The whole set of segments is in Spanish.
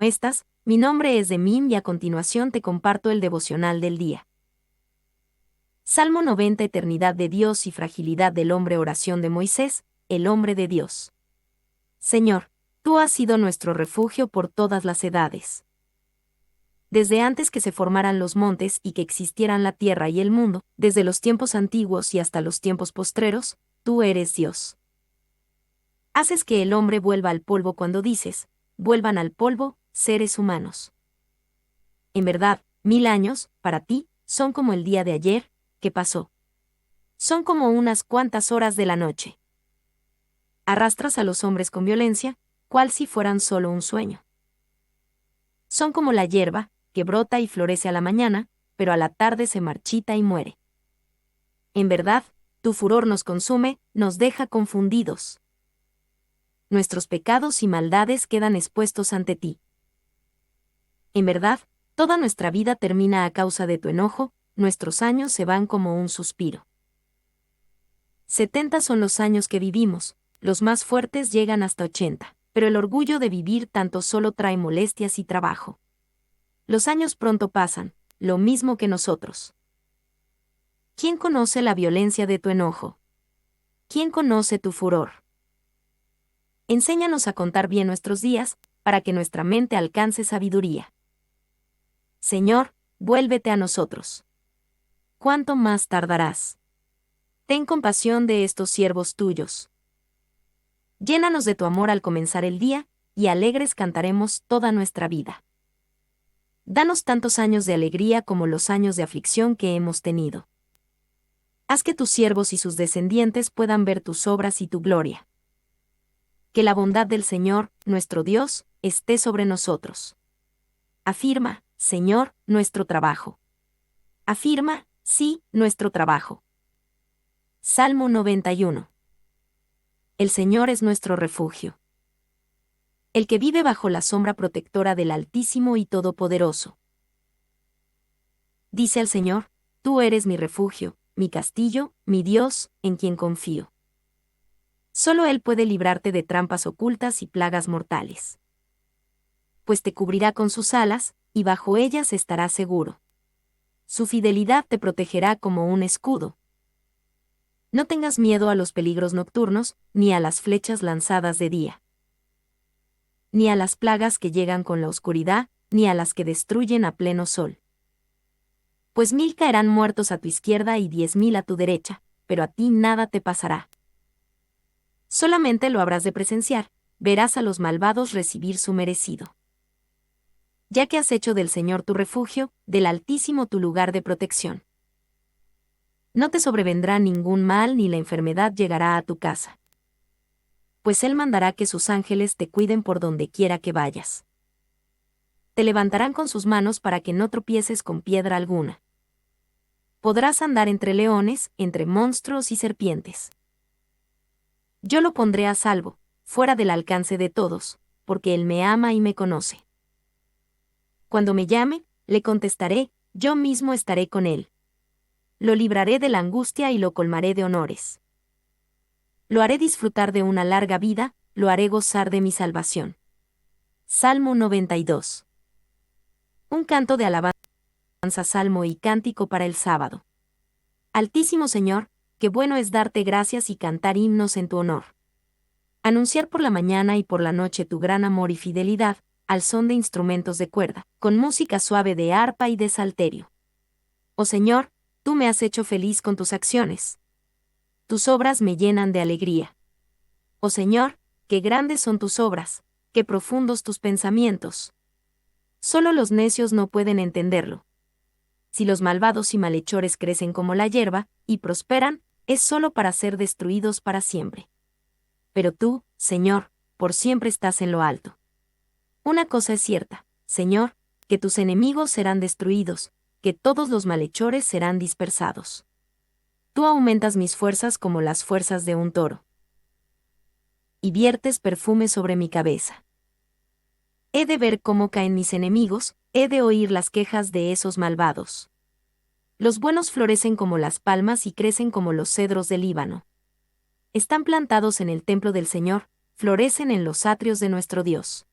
estás? Mi nombre es Demim y a continuación te comparto el devocional del día. Salmo 90. Eternidad de Dios y fragilidad del hombre. Oración de Moisés, el hombre de Dios. Señor, tú has sido nuestro refugio por todas las edades. Desde antes que se formaran los montes y que existieran la tierra y el mundo, desde los tiempos antiguos y hasta los tiempos postreros, tú eres Dios. Haces que el hombre vuelva al polvo cuando dices, vuelvan al polvo, seres humanos. En verdad, 1000 años, para ti, son como el día de ayer, que pasó. Son como unas cuantas horas de la noche. Arrastras a los hombres con violencia, cual si fueran solo un sueño. Son como la hierba, que brota y florece a la mañana, pero a la tarde se marchita y muere. En verdad, tu furor nos consume, nos deja confundidos. Nuestros pecados y maldades quedan expuestos ante ti. En verdad, toda nuestra vida termina a causa de tu enojo, nuestros años se van como un suspiro. 70 son los años que vivimos, los más fuertes llegan hasta 80, pero el orgullo de vivir tanto solo trae molestias y trabajo. Los años pronto pasan, lo mismo que nosotros. ¿Quién conoce la violencia de tu enojo? ¿Quién conoce tu furor? Enséñanos a contar bien nuestros días, para que nuestra mente alcance sabiduría. Señor, vuélvete a nosotros. ¿Cuánto más tardarás? Ten compasión de estos siervos tuyos. Llénanos de tu amor al comenzar el día, y alegres cantaremos toda nuestra vida. Danos tantos años de alegría como los años de aflicción que hemos tenido. Haz que tus siervos y sus descendientes puedan ver tus obras y tu gloria. Que la bondad del Señor, nuestro Dios, esté sobre nosotros. Afirma, Señor, nuestro trabajo. Afirma, sí, nuestro trabajo. Salmo 91. El Señor es nuestro refugio. El que vive bajo la sombra protectora del Altísimo y Todopoderoso. Dice el Señor, tú eres mi refugio, mi castillo, mi Dios, en quien confío. Solo Él puede librarte de trampas ocultas y plagas mortales. Pues te cubrirá con sus alas, y bajo ellas estarás seguro. Su fidelidad te protegerá como un escudo. No tengas miedo a los peligros nocturnos, ni a las flechas lanzadas de día. Ni a las plagas que llegan con la oscuridad, ni a las que destruyen a pleno sol. Pues 1000 caerán muertos a tu izquierda y 10.000 a tu derecha, pero a ti nada te pasará. Solamente lo habrás de presenciar, verás a los malvados recibir su merecido. Ya que has hecho del Señor tu refugio, del Altísimo tu lugar de protección. No te sobrevendrá ningún mal ni la enfermedad llegará a tu casa. Pues Él mandará que sus ángeles te cuiden por donde quiera que vayas. Te levantarán con sus manos para que no tropieces con piedra alguna. Podrás andar entre leones, entre monstruos y serpientes. Yo lo pondré a salvo, fuera del alcance de todos, porque Él me ama y me conoce. Cuando me llame, le contestaré, yo mismo estaré con él. Lo libraré de la angustia y lo colmaré de honores. Lo haré disfrutar de una larga vida, lo haré gozar de mi salvación. Salmo 92. Un canto de alabanza, salmo y cántico para el sábado. Altísimo Señor, qué bueno es darte gracias y cantar himnos en tu honor. Anunciar por la mañana y por la noche tu gran amor y fidelidad, al son de instrumentos de cuerda, con música suave de arpa y de salterio. Oh Señor, tú me has hecho feliz con tus acciones. Tus obras me llenan de alegría. Oh Señor, qué grandes son tus obras, qué profundos tus pensamientos. Solo los necios no pueden entenderlo. Si los malvados y malhechores crecen como la hierba, y prosperan, es solo para ser destruidos para siempre. Pero tú, Señor, por siempre estás en lo alto. Una cosa es cierta, Señor, que tus enemigos serán destruidos, que todos los malhechores serán dispersados. Tú aumentas mis fuerzas como las fuerzas de un toro. Y viertes perfume sobre mi cabeza. He de ver cómo caen mis enemigos, he de oír las quejas de esos malvados. Los buenos florecen como las palmas y crecen como los cedros del Líbano. Están plantados en el templo del Señor, florecen en los atrios de nuestro Dios.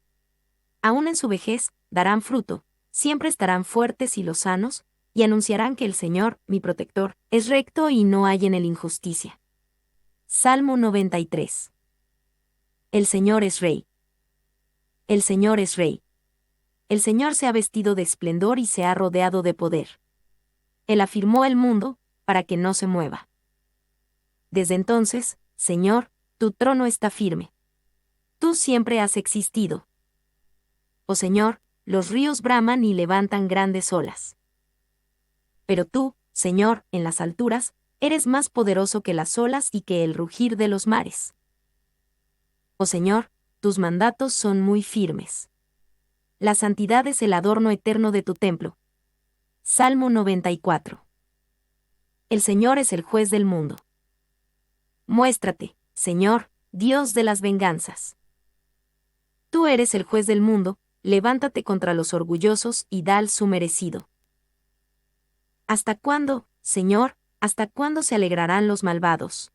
Aún en su vejez, darán fruto, siempre estarán fuertes y lozanos, y anunciarán que el Señor, mi protector, es recto y no hay en él injusticia. Salmo 93. El Señor es Rey. El Señor es Rey. El Señor se ha vestido de esplendor y se ha rodeado de poder. Él afirmó el mundo, para que no se mueva. Desde entonces, Señor, tu trono está firme. Tú siempre has existido. Oh Señor, los ríos braman y levantan grandes olas. Pero tú, Señor, en las alturas, eres más poderoso que las olas y que el rugir de los mares. Oh Señor, tus mandatos son muy firmes. La santidad es el adorno eterno de tu templo. Salmo 94. El Señor es el juez del mundo. Muéstrate, Señor, Dios de las venganzas. Tú eres el juez del mundo, levántate contra los orgullosos y dal su merecido. ¿Hasta cuándo, Señor, hasta cuándo se alegrarán los malvados?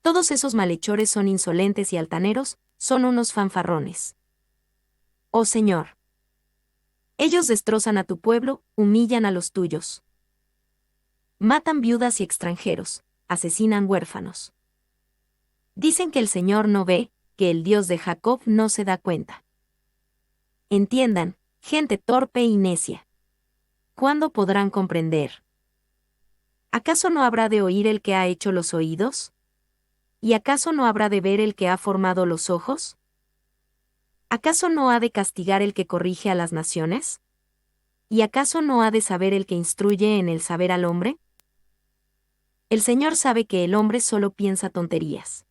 Todos esos malhechores son insolentes y altaneros, son unos fanfarrones. Oh Señor. Ellos destrozan a tu pueblo, humillan a los tuyos. Matan viudas y extranjeros, asesinan huérfanos. Dicen que el Señor no ve, que el Dios de Jacob no se da cuenta. Entiendan, gente torpe y necia. ¿Cuándo podrán comprender? ¿Acaso no habrá de oír el que ha hecho los oídos? ¿Y acaso no habrá de ver el que ha formado los ojos? ¿Acaso no ha de castigar el que corrige a las naciones? ¿Y acaso no ha de saber el que instruye en el saber al hombre? El Señor sabe que el hombre solo piensa tonterías.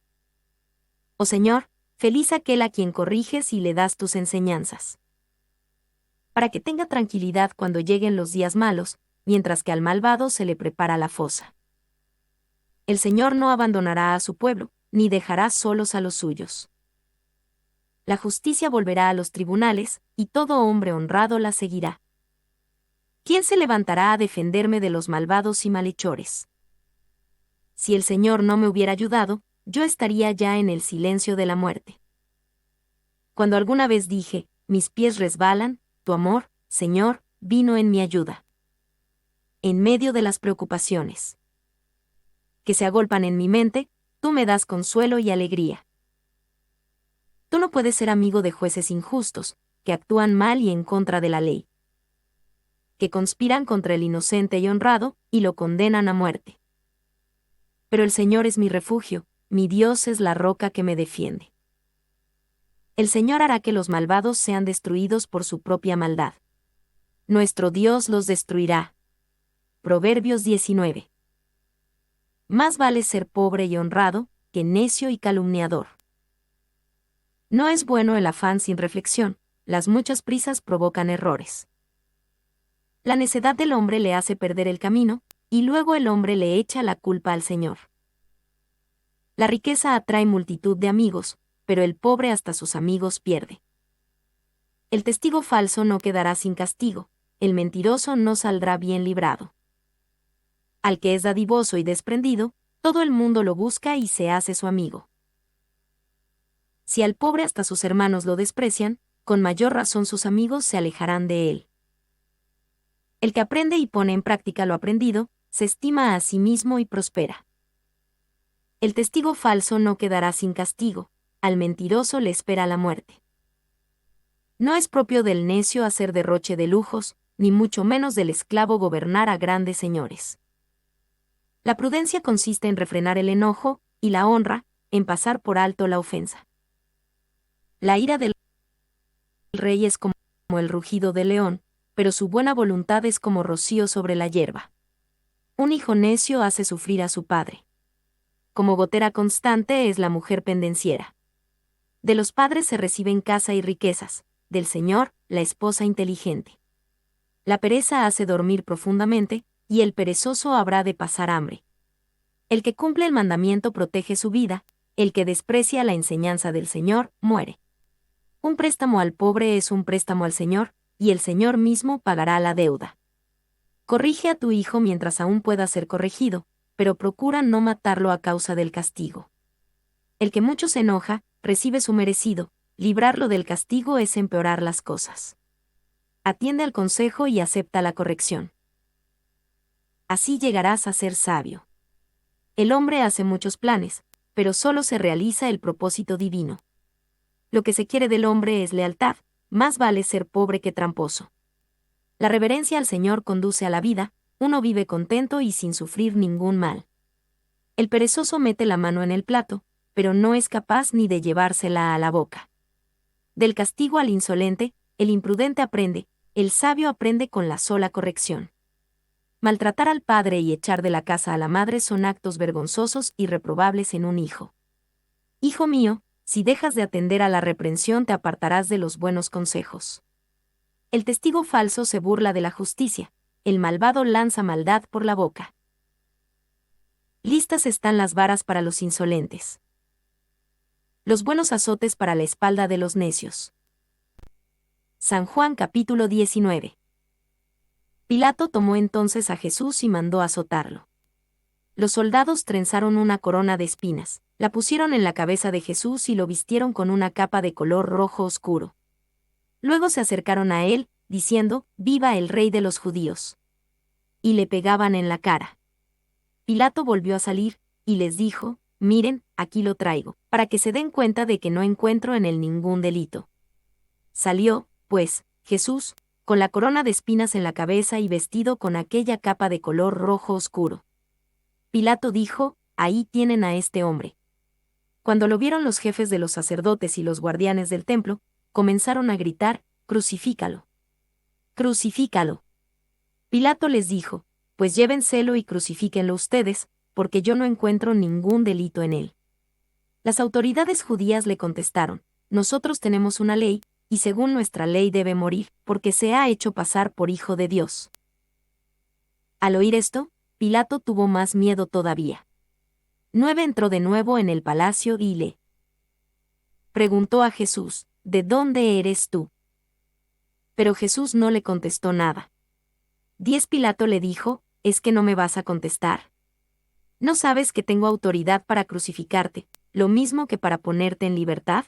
Oh Señor, feliz aquel a quien corriges y le das tus enseñanzas. Para que tenga tranquilidad cuando lleguen los días malos, mientras que al malvado se le prepara la fosa. El Señor no abandonará a su pueblo, ni dejará solos a los suyos. La justicia volverá a los tribunales, y todo hombre honrado la seguirá. ¿Quién se levantará a defenderme de los malvados y malhechores? Si el Señor no me hubiera ayudado, yo estaría ya en el silencio de la muerte. Cuando alguna vez dije, mis pies resbalan, tu amor, Señor, vino en mi ayuda. En medio de las preocupaciones que se agolpan en mi mente, tú me das consuelo y alegría. Tú no puedes ser amigo de jueces injustos, que actúan mal y en contra de la ley, que conspiran contra el inocente y honrado, y lo condenan a muerte. Pero el Señor es mi refugio, mi Dios es la roca que me defiende. El Señor hará que los malvados sean destruidos por su propia maldad. Nuestro Dios los destruirá. Proverbios 19. Más vale ser pobre y honrado, que necio y calumniador. No es bueno el afán sin reflexión, las muchas prisas provocan errores. La necedad del hombre le hace perder el camino, y luego el hombre le echa la culpa al Señor. La riqueza atrae multitud de amigos, pero el pobre hasta sus amigos pierde. El testigo falso no quedará sin castigo, el mentiroso no saldrá bien librado. Al que es dadivoso y desprendido, todo el mundo lo busca y se hace su amigo. Si al pobre hasta sus hermanos lo desprecian, con mayor razón sus amigos se alejarán de él. El que aprende y pone en práctica lo aprendido, se estima a sí mismo y prospera. El testigo falso no quedará sin castigo, al mentiroso le espera la muerte. No es propio del necio hacer derroche de lujos, ni mucho menos del esclavo gobernar a grandes señores. La prudencia consiste en refrenar el enojo, y la honra, en pasar por alto la ofensa. La ira del rey es como el rugido del león, pero su buena voluntad es como rocío sobre la hierba. Un hijo necio hace sufrir a su padre. Como gotera constante es la mujer pendenciera. De los padres se reciben casa y riquezas, del Señor, la esposa inteligente. La pereza hace dormir profundamente, y el perezoso habrá de pasar hambre. El que cumple el mandamiento protege su vida, el que desprecia la enseñanza del Señor, muere. Un préstamo al pobre es un préstamo al Señor, y el Señor mismo pagará la deuda. Corrige a tu hijo mientras aún pueda ser corregido, pero procura no matarlo a causa del castigo. El que mucho se enoja, recibe su merecido, librarlo del castigo es empeorar las cosas. Atiende al consejo y acepta la corrección. Así llegarás a ser sabio. El hombre hace muchos planes, pero solo se realiza el propósito divino. Lo que se quiere del hombre es lealtad, más vale ser pobre que tramposo. La reverencia al Señor conduce a la vida, uno vive contento y sin sufrir ningún mal. El perezoso mete la mano en el plato, pero no es capaz ni de llevársela a la boca. Del castigo al insolente, el imprudente aprende, el sabio aprende con la sola corrección. Maltratar al padre y echar de la casa a la madre son actos vergonzosos y reprobables en un hijo. Hijo mío, si dejas de atender a la reprensión te apartarás de los buenos consejos. El testigo falso se burla de la justicia, el malvado lanza maldad por la boca. Listas están las varas para los insolentes. Los buenos azotes para la espalda de los necios. San Juan capítulo 19. Pilato tomó entonces a Jesús y mandó azotarlo. Los soldados trenzaron una corona de espinas, la pusieron en la cabeza de Jesús y lo vistieron con una capa de color rojo oscuro. Luego se acercaron a él, diciendo, «¡Viva el Rey de los judíos!» Y le pegaban en la cara. Pilato volvió a salir, y les dijo, «Miren, aquí lo traigo, para que se den cuenta de que no encuentro en él ningún delito». Salió, pues, Jesús, con la corona de espinas en la cabeza y vestido con aquella capa de color rojo oscuro. Pilato dijo, «Ahí tienen a este hombre». Cuando lo vieron los jefes de los sacerdotes y los guardianes del templo, comenzaron a gritar, «¡Crucifícalo! ¡Crucifícalo!». Pilato les dijo, «Pues llévenselo y crucifíquenlo ustedes, porque yo no encuentro ningún delito en él». Las autoridades judías le contestaron, «Nosotros tenemos una ley, y según nuestra ley debe morir, porque se ha hecho pasar por hijo de Dios». Al oír esto, Pilato tuvo más miedo todavía. 9 Entró de nuevo en el palacio y le preguntó a Jesús, «¿De dónde eres tú?». Pero Jesús no le contestó nada. 10 Pilato le dijo, «¿Es que no me vas a contestar? ¿No sabes que tengo autoridad para crucificarte, lo mismo que para ponerte en libertad?».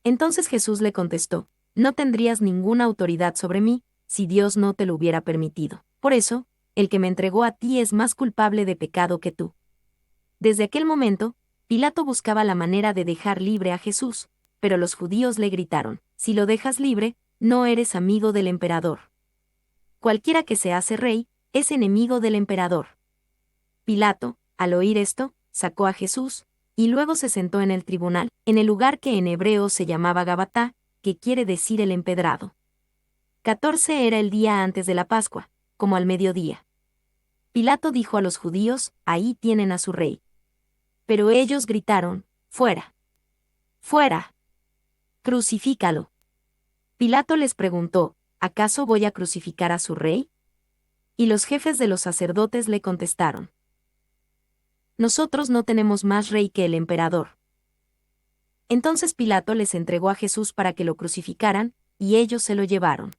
Entonces Jesús le contestó, «No tendrías ninguna autoridad sobre mí, si Dios no te lo hubiera permitido. Por eso, el que me entregó a ti es más culpable de pecado que tú». Desde aquel momento, Pilato buscaba la manera de dejar libre a Jesús, pero los judíos le gritaron, «Si lo dejas libre, no eres amigo del emperador. Cualquiera que se hace rey, es enemigo del emperador». Pilato, al oír esto, sacó a Jesús, y luego se sentó en el tribunal, en el lugar que en hebreo se llamaba Gabatá, que quiere decir el empedrado. 14 Era el día antes de la Pascua, como al mediodía. Pilato dijo a los judíos, «Ahí tienen a su rey». Pero ellos gritaron, «¡Fuera! ¡Fuera! ¡Crucifícalo!». Pilato les preguntó, ¿acaso voy a crucificar a su rey? Y los jefes de los sacerdotes le contestaron, «Nosotros no tenemos más rey que el emperador». Entonces Pilato les entregó a Jesús para que lo crucificaran, y ellos se lo llevaron.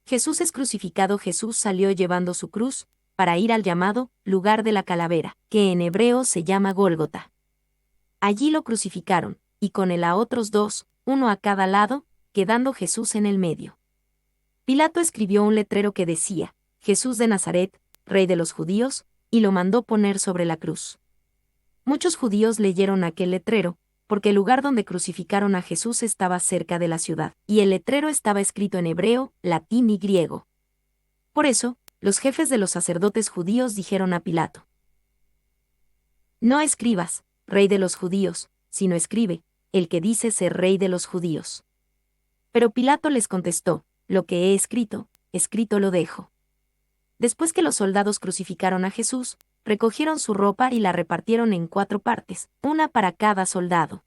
Jesús es crucificado. Jesús salió llevando su cruz, para ir al llamado lugar de la calavera, que en hebreo se llama Gólgota. Allí lo crucificaron, y con él a otros 2, uno a cada lado, quedando Jesús en el medio. Pilato escribió un letrero que decía, «Jesús de Nazaret, Rey de los judíos», y lo mandó poner sobre la cruz. Muchos judíos leyeron aquel letrero, porque el lugar donde crucificaron a Jesús estaba cerca de la ciudad, y el letrero estaba escrito en hebreo, latín y griego. Por eso, los jefes de los sacerdotes judíos dijeron a Pilato, «No escribas, Rey de los judíos, sino escribe, el que dice ser Rey de los judíos». Pero Pilato les contestó, «Lo que he escrito, escrito lo dejo». Después que los soldados crucificaron a Jesús, recogieron su ropa y la repartieron en 4 partes, una para cada soldado.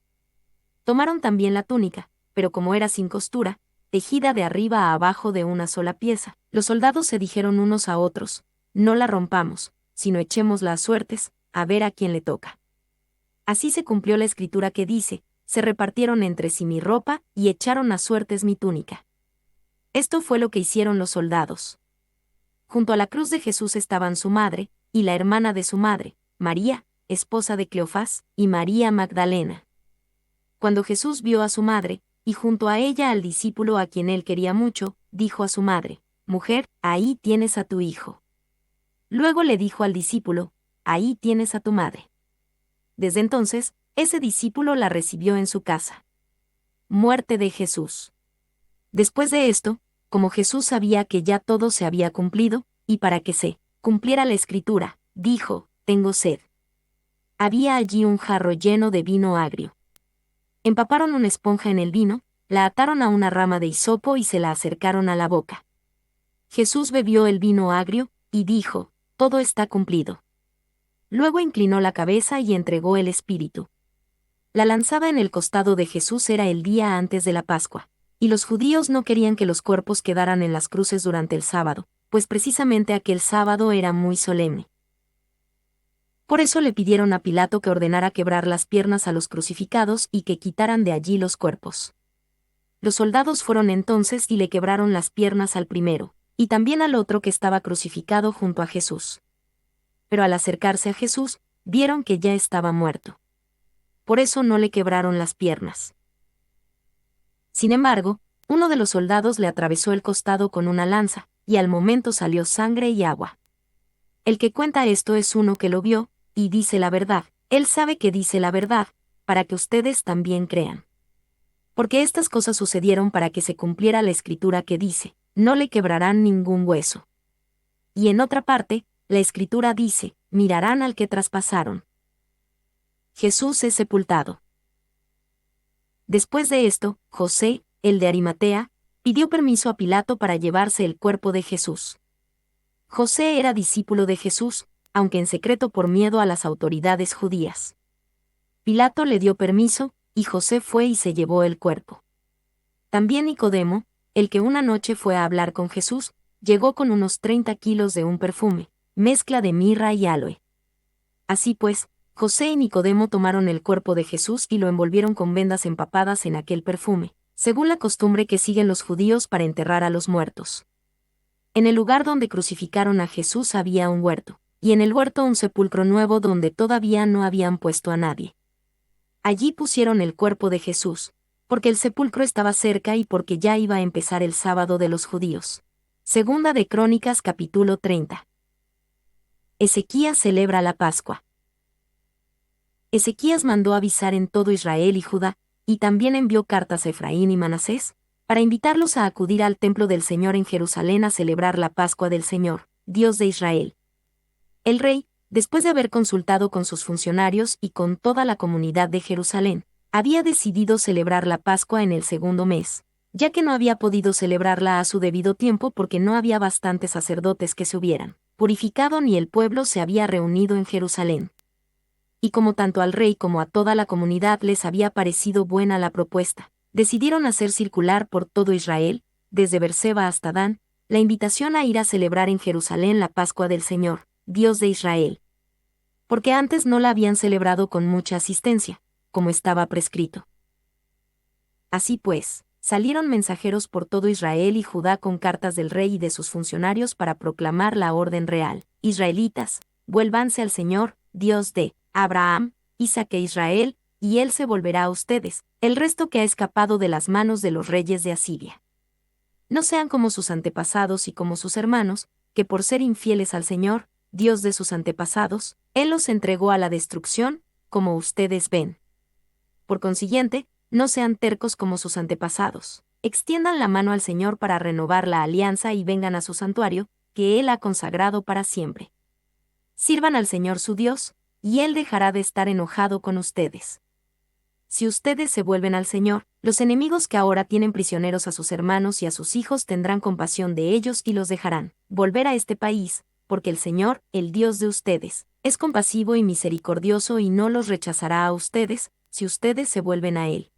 Tomaron también la túnica, pero como era sin costura, tejida de arriba a abajo de una sola pieza, los soldados se dijeron unos a otros, «No la rompamos, sino echémosla a suertes, a ver a quién le toca». Así se cumplió la escritura que dice, «Se repartieron entre sí mi ropa y echaron a suertes mi túnica». Esto fue lo que hicieron los soldados. Junto a la cruz de Jesús estaban su madre, y la hermana de su madre, María, esposa de Cleofás, y María Magdalena. Cuando Jesús vio a su madre, y junto a ella al discípulo a quien él quería mucho, dijo a su madre: «Mujer, ahí tienes a tu hijo». Luego le dijo al discípulo: «Ahí tienes a tu madre». Desde entonces, ese discípulo la recibió en su casa. Muerte de Jesús. Después de esto, como Jesús sabía que ya todo se había cumplido, y para que se cumpliera la escritura, dijo: «Tengo sed». Había allí un jarro lleno de vino agrio. Empaparon una esponja en el vino, la ataron a una rama de hisopo y se la acercaron a la boca. Jesús bebió el vino agrio, y dijo: «Todo está cumplido». Luego inclinó la cabeza y entregó el espíritu. La lanzada en el costado de Jesús era el día antes de la Pascua, y los judíos no querían que los cuerpos quedaran en las cruces durante el sábado, pues precisamente aquel sábado era muy solemne. Por eso le pidieron a Pilato que ordenara quebrar las piernas a los crucificados y que quitaran de allí los cuerpos. Los soldados fueron entonces y le quebraron las piernas al primero, y también al otro que estaba crucificado junto a Jesús. Pero al acercarse a Jesús, vieron que ya estaba muerto. Por eso no le quebraron las piernas. Sin embargo, uno de los soldados le atravesó el costado con una lanza, y al momento salió sangre y agua. El que cuenta esto es uno que lo vio, y dice la verdad. Él sabe que dice la verdad, para que ustedes también crean. Porque estas cosas sucedieron para que se cumpliera la escritura que dice: «No le quebrarán ningún hueso». Y en otra parte, la escritura dice: «Mirarán al que traspasaron». Jesús es sepultado. Después de esto, José, el de Arimatea, pidió permiso a Pilato para llevarse el cuerpo de Jesús. José era discípulo de Jesús, aunque en secreto por miedo a las autoridades judías. Pilato le dio permiso, y José fue y se llevó el cuerpo. También Nicodemo, el que una noche fue a hablar con Jesús, llegó con unos 30 kilos de un perfume, mezcla de mirra y áloe. Así pues, José y Nicodemo tomaron el cuerpo de Jesús y lo envolvieron con vendas empapadas en aquel perfume, según la costumbre que siguen los judíos para enterrar a los muertos. En el lugar donde crucificaron a Jesús había un huerto, y en el huerto un sepulcro nuevo donde todavía no habían puesto a nadie. Allí pusieron el cuerpo de Jesús, porque el sepulcro estaba cerca y porque ya iba a empezar el sábado de los judíos. Segunda de Crónicas capítulo 30. Ezequías celebra la Pascua. Ezequías mandó avisar en todo Israel y Judá, y también envió cartas a Efraín y Manasés, para invitarlos a acudir al templo del Señor en Jerusalén a celebrar la Pascua del Señor, Dios de Israel. El rey, después de haber consultado con sus funcionarios y con toda la comunidad de Jerusalén, había decidido celebrar la Pascua en el segundo mes, ya que no había podido celebrarla a su debido tiempo porque no había bastantes sacerdotes que se hubieran purificado ni el pueblo se había reunido en Jerusalén. Y como tanto al rey como a toda la comunidad les había parecido buena la propuesta, decidieron hacer circular por todo Israel, desde Berseba hasta Dan, la invitación a ir a celebrar en Jerusalén la Pascua del Señor, Dios de Israel. Porque antes no la habían celebrado con mucha asistencia, como estaba prescrito. Así pues, salieron mensajeros por todo Israel y Judá con cartas del rey y de sus funcionarios para proclamar la orden real: Israelitas, vuélvanse al Señor, Dios de Abraham, Isaac e Israel, y Él se volverá a ustedes, el resto que ha escapado de las manos de los reyes de Asiria. No sean como sus antepasados y como sus hermanos, que por ser infieles al Señor, Dios de sus antepasados, Él los entregó a la destrucción, como ustedes ven. Por consiguiente, no sean tercos como sus antepasados. Extiendan la mano al Señor para renovar la alianza y vengan a su santuario, que Él ha consagrado para siempre. Sirvan al Señor su Dios, y Él dejará de estar enojado con ustedes. Si ustedes se vuelven al Señor, los enemigos que ahora tienen prisioneros a sus hermanos y a sus hijos tendrán compasión de ellos y los dejarán volver a este país, porque el Señor, el Dios de ustedes, es compasivo y misericordioso y no los rechazará a ustedes, si ustedes se vuelven a Él.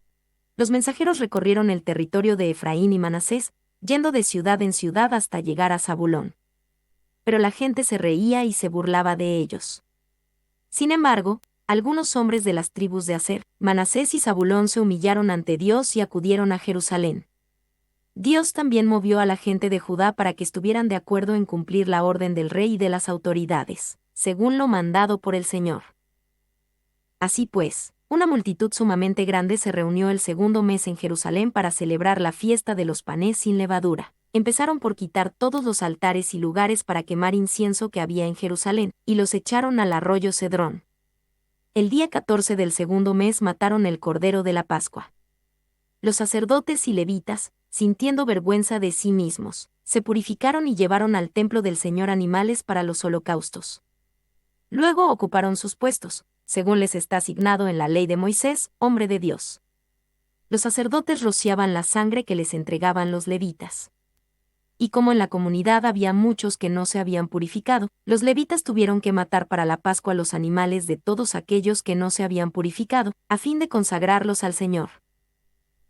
Los mensajeros recorrieron el territorio de Efraín y Manasés, yendo de ciudad en ciudad hasta llegar a Zabulón. Pero la gente se reía y se burlaba de ellos. Sin embargo, algunos hombres de las tribus de Aser, Manasés y Zabulón se humillaron ante Dios y acudieron a Jerusalén. Dios también movió a la gente de Judá para que estuvieran de acuerdo en cumplir la orden del rey y de las autoridades, según lo mandado por el Señor. Así pues, Una multitud sumamente grande se reunió el segundo mes en Jerusalén para celebrar la fiesta de los panes sin levadura. Empezaron por quitar todos los altares y lugares para quemar incienso que había en Jerusalén, y los echaron al arroyo Cedrón. El día 14 del segundo mes mataron el cordero de la Pascua. Los sacerdotes y levitas, sintiendo vergüenza de sí mismos, se purificaron y llevaron al templo del Señor animales para los holocaustos. Luego ocuparon sus puestos, según les está asignado en la ley de Moisés, hombre de Dios. Los sacerdotes rociaban la sangre que les entregaban los levitas. Y como en la comunidad había muchos que no se habían purificado, los levitas tuvieron que matar para la Pascua los animales de todos aquellos que no se habían purificado, a fin de consagrarlos al Señor.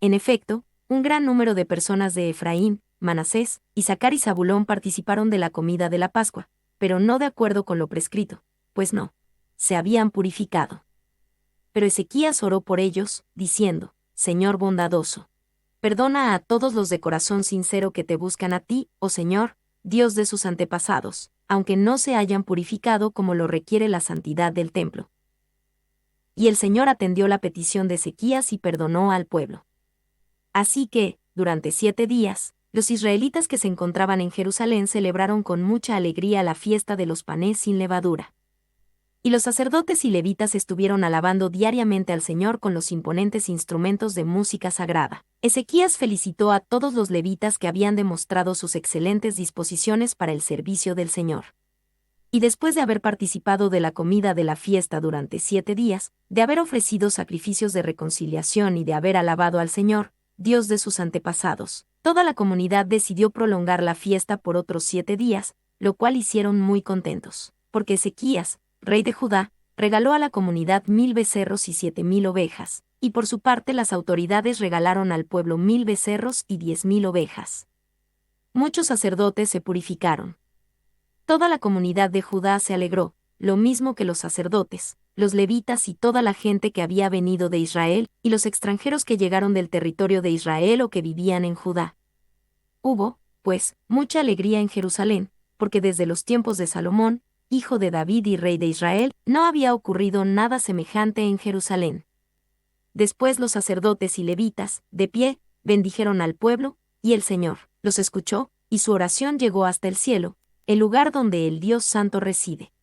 En efecto, un gran número de personas de Efraín, Manasés, Isaacar y Zabulón participaron de la comida de la Pascua, pero no de acuerdo con lo prescrito, pues no se habían purificado. Pero Ezequías oró por ellos, diciendo: Señor bondadoso, perdona a todos los de corazón sincero que te buscan a ti, oh Señor, Dios de sus antepasados, aunque no se hayan purificado como lo requiere la santidad del templo. Y el Señor atendió la petición de Ezequías y perdonó al pueblo. Así que, durante 7 días, los israelitas que se encontraban en Jerusalén celebraron con mucha alegría la fiesta de los panes sin levadura. Y los sacerdotes y levitas estuvieron alabando diariamente al Señor con los imponentes instrumentos de música sagrada. Ezequías felicitó a todos los levitas que habían demostrado sus excelentes disposiciones para el servicio del Señor. Y después de haber participado de la comida de la fiesta durante 7 días, de haber ofrecido sacrificios de reconciliación y de haber alabado al Señor, Dios de sus antepasados, toda la comunidad decidió prolongar la fiesta por otros 7 días, lo cual hicieron muy contentos, porque Ezequías, rey de Judá, regaló a la comunidad 1000 becerros y 7000 ovejas, y por su parte las autoridades regalaron al pueblo 1000 becerros y 10.000 ovejas. Muchos sacerdotes se purificaron. Toda la comunidad de Judá se alegró, lo mismo que los sacerdotes, los levitas y toda la gente que había venido de Israel, y los extranjeros que llegaron del territorio de Israel o que vivían en Judá. Hubo, pues, mucha alegría en Jerusalén, porque desde los tiempos de Salomón, hijo de David y rey de Israel, no había ocurrido nada semejante en Jerusalén. Después los sacerdotes y levitas, de pie, bendijeron al pueblo, y el Señor los escuchó, y su oración llegó hasta el cielo, el lugar donde el Dios Santo reside.